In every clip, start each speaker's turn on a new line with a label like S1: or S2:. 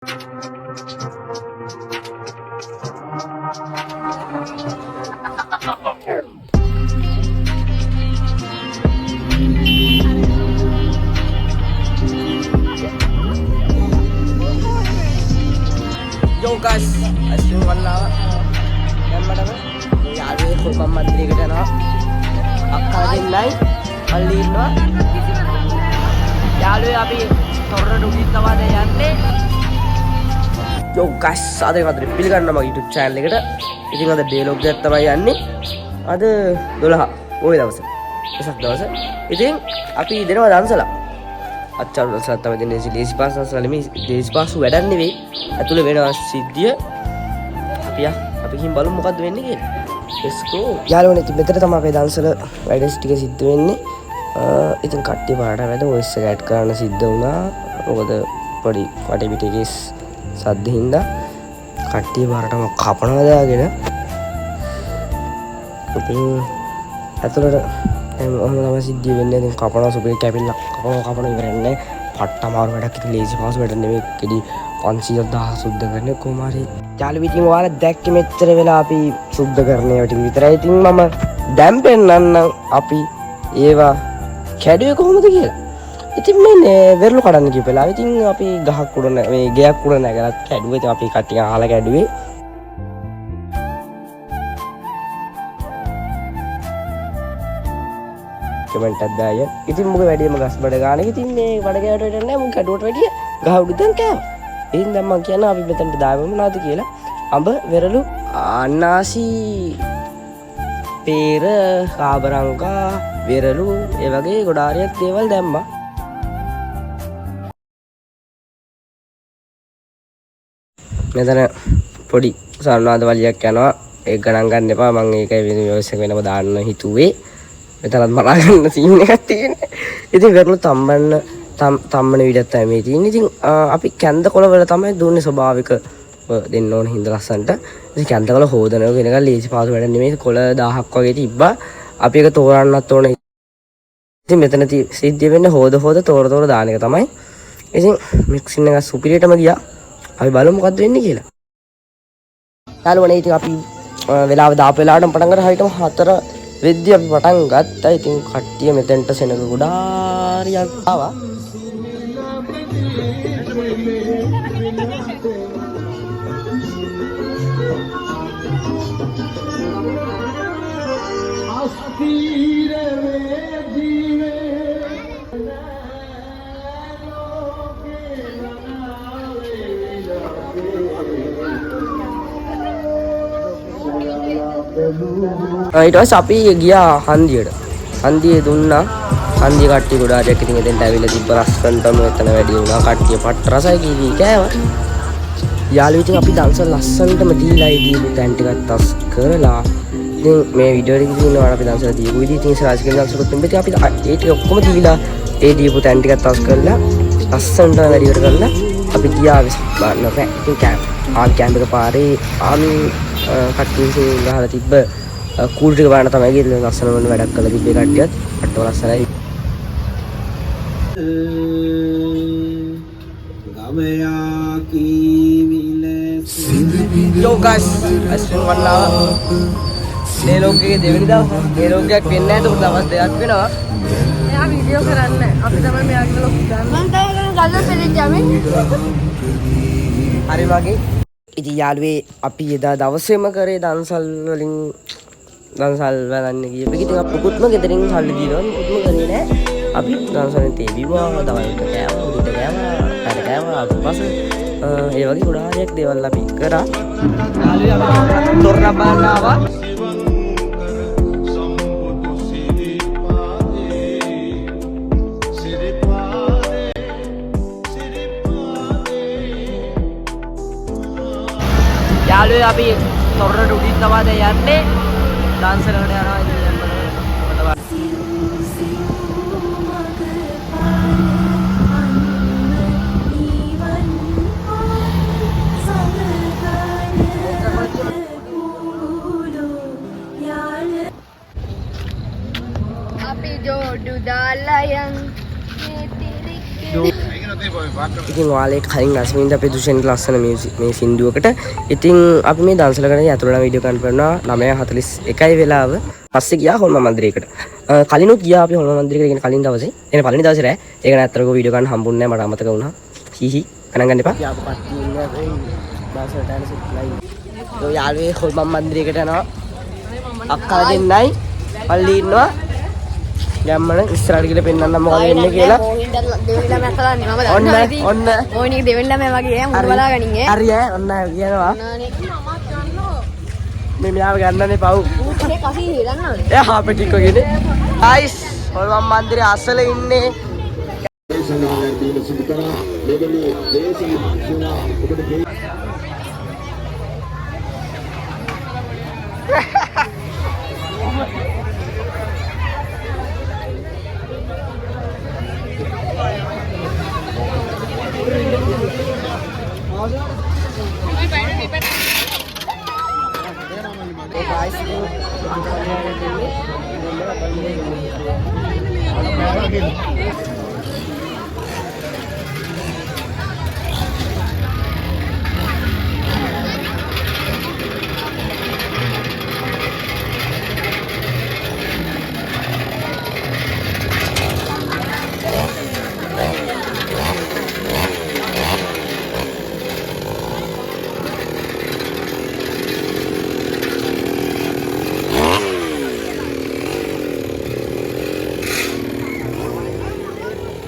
S1: Yo guys, asing wala yan madami. Yari ko mamadali ka na. Akadin nai, alin no. Yari abi thorra dugit tawade yanne. Yo guys, ada kadri pilih nama YouTube channel eකට. ඉතින් අද dialogue එකක් තමයි යන්නේ. අද 12 ওই දවසේ. වෙසක් දවසේ. ඉතින් අපි දෙනවා දන්සලා. අච්චර දන්සලා තමයි දෙන්නේ. ලේසි පාස් දන්සලා නෙමෙයි. ලේසි පාස් වැඩක් නෙවෙයි. ඇතුළේ වෙනවා සිද්ධිය. අපි හිම් බලමු මොකද්ද වෙන්නේ කියලා. let's go. යාළුවනේ ඉතින් මෙතන තමයි අපේ දන්සල වැඩස් ටික සිද්ධ වෙන්නේ. ඉතින් කට්ටිය පාට වැඩ වොයිස් එක ඇඩ් කරන්න සිද්ධ වුණා. මොකද පොඩි වටේ පිටේ සද්ද හින්දා කට්ටිය පාරටම කපනවා දාගෙන. ඉතින් ඇතුළට ඔහොම තමයි සිද්ධිය වෙන්නේ. ඉතින් කපනවා සුපිරි කැපිලා කපන ඉවරන්නේ. පට්ට අමාරු වැඩක්. ඉතින් ලේසි පාස් වැඩ නෙමෙයි. කෙඩි 500,000 සුද්ධ කරන්නේ කොමාරි. යාළුවෝ ඉතින් ඔයාලා දැක්කේ මෙච්චර වෙලා අපි සුද්ධ කරන්නේ ටික විතරයි. ඉතින් මම දැන් පෙන්නන්නම් අපි ඒවා කැඩුවේ කොහොමද කියලා. ඉතින් මේ වෙරළු කඩන්න කියපු වෙලාව ඉතින් අපි ගහක් උඩ මේ ගෙයක් උඩ නැගලා කැඩුවේ. ඉතින් අපි කට්ටිය අහලා කැඩුවේ. කමෙන්ට් එකක් දාය. ඉතින් මොකද වැඩිම ගස් බඩ ගන්න. ඉතින් මේ බඩ ගෑවට වැඩ නැහැ. මුන් කැඩුවට වැඩිය ගහ උඩෙන් කෑවා. ඉතින් දැන් මම කියනවා අපි මෙතනට දාවෙමු මොනවද කියලා. අඹ, වෙරළු, අනාසි, පේර, කාබරංගා, වෙරළු ඒ වගේ ගොඩාරියක් දේවල් දැම්මා. මෙතන පොඩි සර්ණාද වලියක් යනවා. ඒක ගණන් ගන්න එපා. මම ඒකයි වීඩියෝස් එක වෙනම දාන්න හිතුවේ. මෙතනත් මරා ගන්න සීන් එකක් තියෙන්නේ. ඉතින් වෙරළු තම්මන විදිහට තමයි මේ තියෙන්නේ. ඉතින් අපි කැන්ද කොළ වල තමයි දුන්නේ ස්වභාවික දෙන්න ඕන හින්දා ලස්සන්ට. ඉතින් කැන්ද කොළ හොදනවා කියන එක ලේසි පාසු වැඩක් නෙමෙයි. කොළ 1000ක් වගේ තිබ්බා. අපි ඒක තෝරන්නත් ඕන. ඉතින් මෙතන සිද්ධිය වෙන්නේ හොද තෝර දාන එක තමයි. ඉතින් මික්සින් එක සුපිරියටම ගියා. අපි බලමු මොකද්ද වෙන්නේ කියලා. යාළුවනේ ඉතින් අපි වෙලාව දාපු වෙලාවටම පටන් ගන්න හරියටම 4 වෙද්දී අපි පටන් ගත්තා. ඉතින් කට්ටිය මෙතෙන්ට සෙනග ගොඩාරියක් ආවා. ඊට පස්සේ අපි ගියා හන්දියට. හන්දියේ දුන්නා. හන්දිය කට්ටිය ගොඩාරියක් ඉතින් එතෙන්ට ඇවිල්ලා තිබ්බ රස්සන්ටම එතන වැඩි වුණා. කට්ටිය පට්ට රසයි කීවි කෑවා. යාළුවෝ ඉතින් අපි දන්සල් ලස්සනටම දීලා දීපු තැන් ටිකක් තස් කරලා ඉතින් මේ වීඩියෝ එකේ තියෙනවා අපි දන්සල් දීපු විදිහ ඉතින් සරාජිකෙන් දන්සල් තුන් ඉතින් අපි ඒ ටික ඔක්කොම දීලා ඒ දීපු තැන් ටිකක් තස් කරලා ලස්සනට වැඩි කර කරලා අපි ගියා බලන්න බෑ. ඉතින් කැම්ප් එක පාරේ ආමි කට්ටිය ගහලා තිබ්බ කූල් ටික බලන්න තමයි ගිහින් ලස්සන වෙන වැඩක් කරලා තිබ්බේ කට්ටියත් අට්ටව ලස්සනයි. Yo guys, asing wala dialogue එකේ දෙවෙනි දවස් dialogue එකක් වෙන්නේ නැහැ. ඒක දවස් දෙකක් වෙනවා.
S2: එයා වීඩියෝ කරන්නේ. අපි තමයි මෙයාගේ ලොක් ගන්න. මම තමයි ගල්ලා පෙරේ යන්නේ.
S1: හරි වගේ. ඉතින් යාළුවේ අපි එදා දවසේම කරේ දන්සල් වලින් දන්සල් බලන්න ගියේ. ඉතින් අපි පුකුත්ම ගෙදරින් සල්ලි දීනවා. පුකුත්ම කරේ නෑ. අපි දන්සල්ෙන් තේවිවා, දවල්ට කෑවා, උදේට කෑවා, රාත්‍රීට කෑවා, ඊපස්සේ ඒ වගේ ගොඩාරියක් දේවල් අපි කරා. යාළුවේ අපි තොරණ බලන්න ආවා. යාළුවේ අපි තොරණ උඩින් තමයි යන්නේ. ඩාන්සර් එකට යනවා. ඉතින්
S2: අපි ජෝඩු දාලා යන්
S1: ඉතින් ඔයාලේ කලින් රශ්මින්ද අපි දුෂෙන් ලස්සන මේ සින්දුවකට ඉතින් අපි මේ දන්සලකට යතුරුලා වීඩියෝ ගන්න කරනවා 9:41යි වෙලාව පස්සේ ගියා හොල්මන් මන්දිරයකට කලිනුත් ගියා අපි හොල්මන් මන්දිරයකට කියන කලින් දවසේ එන පළවෙනි දවසේ රෑ ඒක නැත්තරකෝ වීඩියෝ ගන්න හම්බුන්නේ නැහැ මට අමතක වුණා හිහි ගණන් ගන්න එපා යාප කට්ටිය ඉන්නේ අපි දවසට යන සිත්ලයි ඔය යාළුවේ හොල්මන් මන්දිරයකට යනවා අක්කලා දෙන්නයි පල්ලි ඉන්නවා ගැම්මන ඉස්සරහට ගිහලා පෙන්නන්න මොකද වෙන්නේ කියලා ඔන්න
S2: මොයිනික දෙවෙනි ළමයා වගේ මුණ බලා ගනින්
S1: හරි ඔන්න කියනවා මේ මෙයාව ගන්නනේ පව්
S2: ඌ කසී හෙලන්නා
S1: එයා හාපටික් වගේනේ ආයිස් හොල්මන් මන්දිරේ අසල ඉන්නේ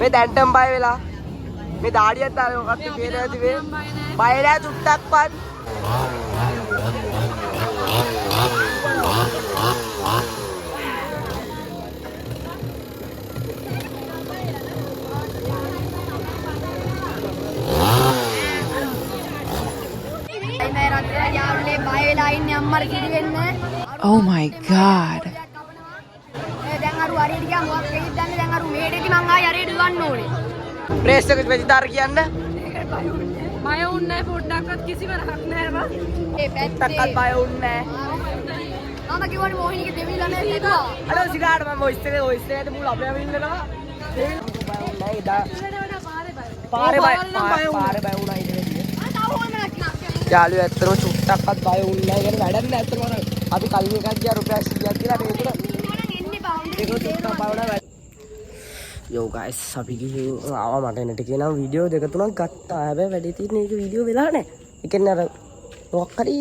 S1: මේ දැන්ටම් බය වෙලා මේ දාඩියක් දාලා මොකක්ද කියලා ඇති මේ බය නෑ චුට්ටක්වත්
S3: Oh my god.
S1: ප්‍රේස් එක ප්‍රතිදාර කියන්න
S2: මය උන්නේ පොඩ්ඩක්වත් කිසිම රහක් නැහැ බා ඒ
S1: ටක්කත් බය වුන්නේ
S2: මම කිව්වනේ මොහිනික දෙවිලි ළමයා හිතුවා
S1: හලෝ සිරාට මම වොයිස් එකේ මුල අපේම ඉන්නවා නෑ ඉදා පාරේ බය වුණා ඉතින් යාළුවෝ ඇත්තටම චුට්ටක්වත් බය වුන්නේ නැහැ කියන වැඩක් නෑ ඇත්තටම අපි කලින් එකක් ගියා රුපියල් 100ක් කියලා ඒක යෝ ගයිස් අපි ගිහින් ආවා මට එන්නට කියනවා වීඩියෝ දෙක තුනක් ගත්තා හැබැයි වැඩි තියෙන එක වීඩියෝ වෙලා නැහැ ඒ කියන්නේ අර මොකක් හරි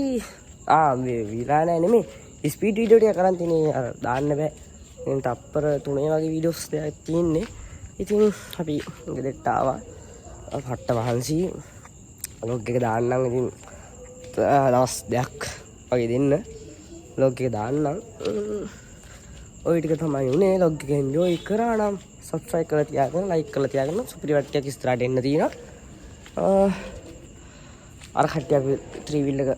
S1: මේ විලා නැහැ නෙමෙයි ස්පීඩ් වීඩියෝ ටික කරන් තියෙන්නේ අර දාන්න බෑ දැන් තප්පර 3 වගේ වීඩියෝස් දෙකක් තියෙන්නේ ඉතින් අපි ගෙදරට ආවා හට්ට වහන්සි ලොග් එක දාන්නම් ඉතින් දවස් දෙකක් වගේ දෙන්න ලොග් එක දාන්නම් ඔය ටික තමයි උනේ ලොග් එක එන්ජොයි කරා නම් subscribe කරලා තියාගන්න like කරලා තියාගන්න සුපිරි වට්ටියක් ඉස්සරහට එන්න තියෙනවා අර කට්ටිය අපි 3 wheel එක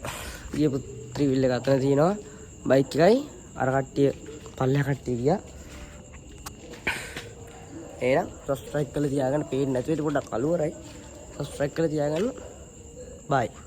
S1: ගියපු 3 wheel එක අතන තියෙනවා බයික් එකයි අර කට්ටිය පල්ලෙහා කට්ටිය ගියා එහෙනම් subscribe කරලා තියාගන්න පේන්නේ නැති වෙට පොඩ්ඩක් කලුවරයි subscribe කරලා තියාගන්න bye